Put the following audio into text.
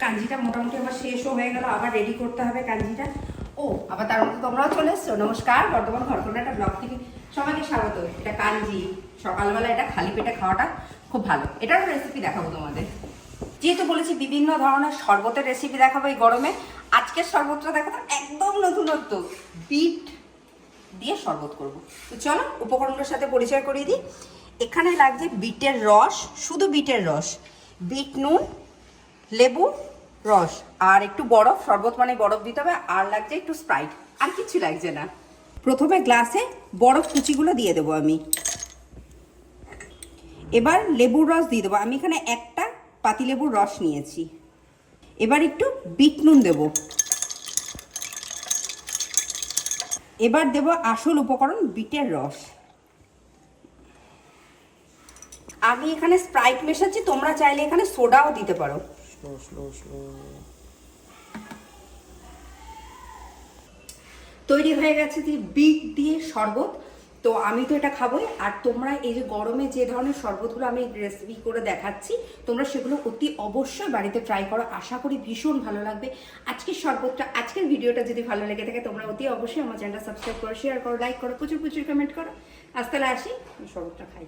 কাঞ্জিটা মোটামুটি আমার শেষও হয়ে গেল, আবার রেডি করতে হবে কাঞ্জিটা। ও আবার তার মধ্যে তোমরাও চলে এসছো। নমস্কার, বর্তমান ঘরকন্যা একটা ব্লগ থেকে সবাইকে স্বাগত। এটা কাঞ্জি, সকালবেলা এটা খালি পেটে খাওয়াটা খুব ভালো। এটারও রেসিপি দেখাবো তোমাদের। যেহেতু বলেছি বিভিন্ন ধরনের শরবতের রেসিপি দেখাবো এই গরমে, আজকের শরবতটা দেখাবো একদম নতুনত্ব, বিট দিয়ে শরবত করব। তো চলো উপকরণের সাথে পরিচয় করিয়ে দিই। এখানে লাগছে বিটের রস, শুধু বিটের রস, বিট নুন, লেবু রস আর একটু বরফ। শরবত মানে বরফ দিতে হবে। আর লাগছে একটু স্প্রাইট, আর কিছু লাগছে না। প্রথমে গ্লাসে বরফ কুচিগুলো দিয়ে দেবো আমি। এবার লেবুর রস দিয়ে দেবো। আমি এখানে একটা পাতিলেবুর রস নিয়েছি। এবার একটু বিট নুন দেবো। এবার দেব আসল উপকরণ, বিটের রস। আমি এখানে স্প্রাইট মেশাচ্ছি, তোমরা চাইলে এখানে সোডাও দিতে পারো। তৈরি হয়ে গেছে বিট দিয়ে শরবত। তো আমি তো এটা খাবোই। আর তোমরা এই যে গরমে যে ধরনের শরবতগুলো আমি রেসিপি করে দেখাচ্ছি, তোমরা সেগুলো অতি অবশ্যই বাড়িতে ট্রাই করো। আশা করি ভীষণ ভালো লাগবে আজকের শরবতটা। আজকের ভিডিওটা যদি ভালো লেগে থাকে তোমরা অতি অবশ্যই আমার চ্যানেলটা সাবস্ক্রাইব করো, শেয়ার করো, লাইক করো, প্রচুর প্রচুর কমেন্ট করো। আজ তাহলে আসি, শরবতটা খাই।